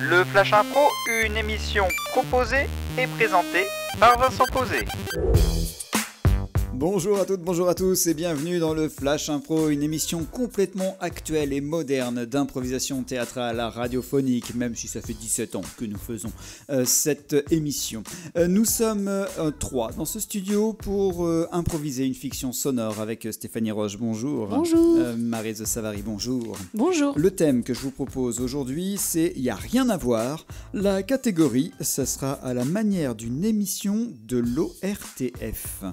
Le Flash Impro, une émission proposée et présentée par Vincent Posé. Bonjour à toutes, bonjour à tous et bienvenue dans le Flash Impro, une émission complètement actuelle et moderne d'improvisation théâtrale radiophonique, même si ça fait 17 ans que nous faisons cette émission. Nous sommes trois dans ce studio pour improviser une fiction sonore avec Stéphanie Roche, bonjour. Bonjour. Maryse Savary, bonjour. Bonjour. Le thème que je vous propose aujourd'hui, c'est « Il n'y a rien à voir ». La catégorie, ça sera à la manière d'une émission de l'ORTF.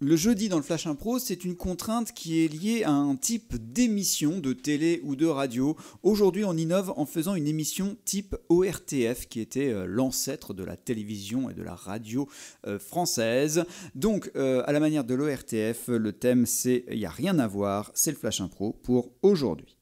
Le jeudi dans le Flash Impro, c'est une contrainte qui est liée à un type d'émission de télé ou de radio. Aujourd'hui, on innove en faisant une émission type ORTF, qui était l'ancêtre de la télévision et de la radio française. Donc, à la manière de l'ORTF, le thème c'est « Il n'y a rien à voir », c'est le Flash Impro pour aujourd'hui.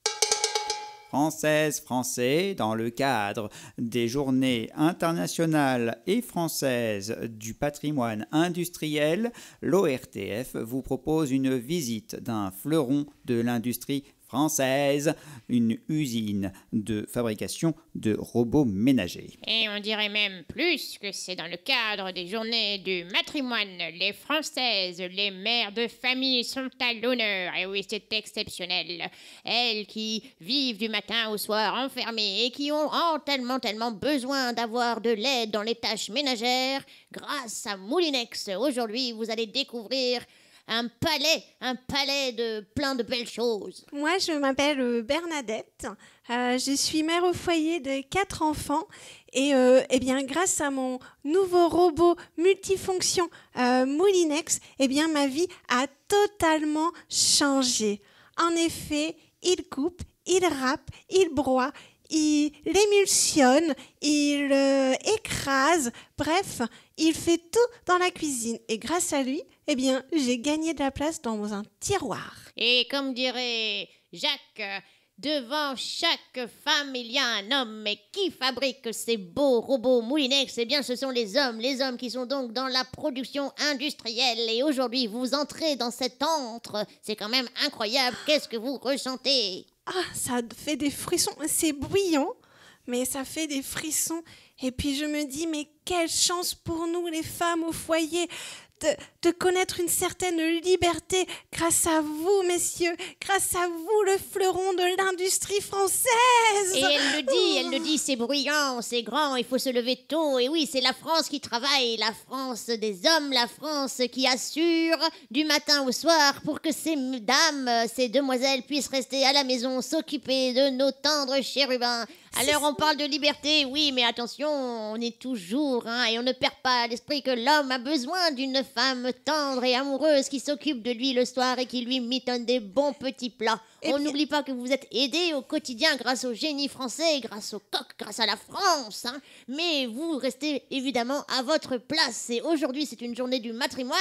Françaises, Français, dans le cadre des journées internationales et françaises du patrimoine industriel, l'ORTF vous propose une visite d'un fleuron de l'industrie française, une usine de fabrication de robots ménagers. Et on dirait même plus que c'est dans le cadre des journées du matrimoine. Les Françaises, les mères de famille sont à l'honneur. Et oui, c'est exceptionnel. Elles qui vivent du matin au soir enfermées et qui ont tellement besoin d'avoir de l'aide dans les tâches ménagères, grâce à Moulinex. Aujourd'hui, vous allez découvrir un palais de plein de belles choses. Moi, je m'appelle Bernadette. Je suis mère au foyer de 4 enfants. Et bien, grâce à mon nouveau robot multifonction Moulinex, ma vie a totalement changé. En effet, il coupe, il râpe, il broie, il émulsionne, il écrase, bref, il fait tout dans la cuisine. Et grâce à lui, j'ai gagné de la place dans un tiroir. Et comme dirait Jacques, devant chaque femme, il y a un homme. Mais qui fabrique ces beaux robots Moulinex? Eh bien, ce sont les hommes qui sont donc dans la production industrielle. Et aujourd'hui, vous entrez dans cet antre. C'est quand même incroyable. Qu'est-ce que vous ressentez? Ah, ça fait des frissons. C'est bruyant, mais ça fait des frissons. Et puis je me dis, mais quelle chance pour nous, les femmes au foyer, de connaître une certaine liberté grâce à vous, messieurs, grâce à vous, le fleuron de l'industrie française. Et elle le dit, c'est bruyant, c'est grand, il faut se lever tôt. Et oui, c'est la France qui travaille, la France des hommes, la France qui assure du matin au soir pour que ces dames, ces demoiselles puissent rester à la maison, s'occuper de nos tendres chérubins. Alors on parle de liberté, oui, mais attention, on est toujours, et on ne perd pas l'esprit que l'homme a besoin d'une femme tendre et amoureuse qui s'occupe de lui le soir et qui lui mitonne des bons petits plats. On n'oublie pas que vous êtes aidés au quotidien grâce au génie français, grâce au coq, grâce à la France, mais vous restez évidemment à votre place. Et aujourd'hui, c'est une journée du matrimoine,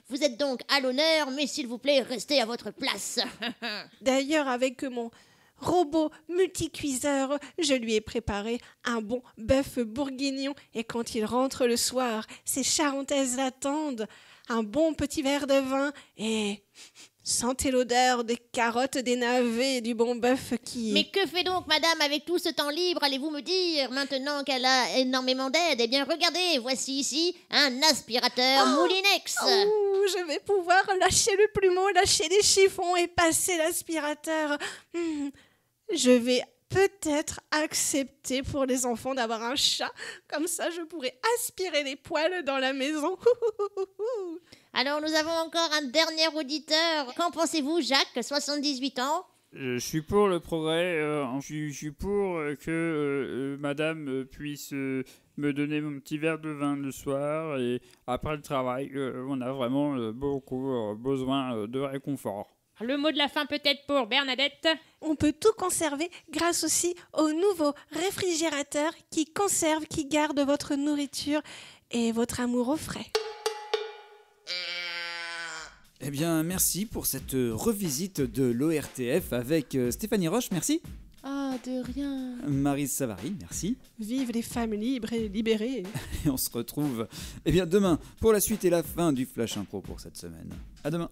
vous êtes donc à l'honneur, mais s'il vous plaît, restez à votre place. D'ailleurs, avec mon robot multicuiseur, je lui ai préparé un bon bœuf bourguignon et quand il rentre le soir, ses charentaises l'attendent, un bon petit verre de vin et sentez l'odeur des carottes, des navets et du bon bœuf qui... Mais que fait donc madame avec tout ce temps libre, allez-vous me dire, maintenant qu'elle a énormément d'aide? Eh bien regardez, voici ici un aspirateur Moulinex. Oh, je vais pouvoir lâcher le plumeau, lâcher les chiffons et passer l'aspirateur. Je vais peut-être accepter pour les enfants d'avoir un chat. Comme ça, je pourrais aspirer les poils dans la maison. Alors, nous avons encore un dernier auditeur. Qu'en pensez-vous, Jacques, 78 ans? Je suis pour le progrès. Je suis pour que madame puisse me donner mon petit verre de vin le soir. Et après le travail, on a vraiment beaucoup besoin de réconfort. Le mot de la fin peut-être pour Bernadette. On peut tout conserver grâce aussi au nouveau réfrigérateur qui conserve, qui garde votre nourriture et votre amour au frais. Eh bien, merci pour cette revisite de l'ORTF avec Stéphanie Roche, merci. Ah, de rien. Maryse Savary, merci. Vive les femmes libres et libérées. Et on se retrouve demain pour la suite et la fin du Flash Impro pour cette semaine. À demain.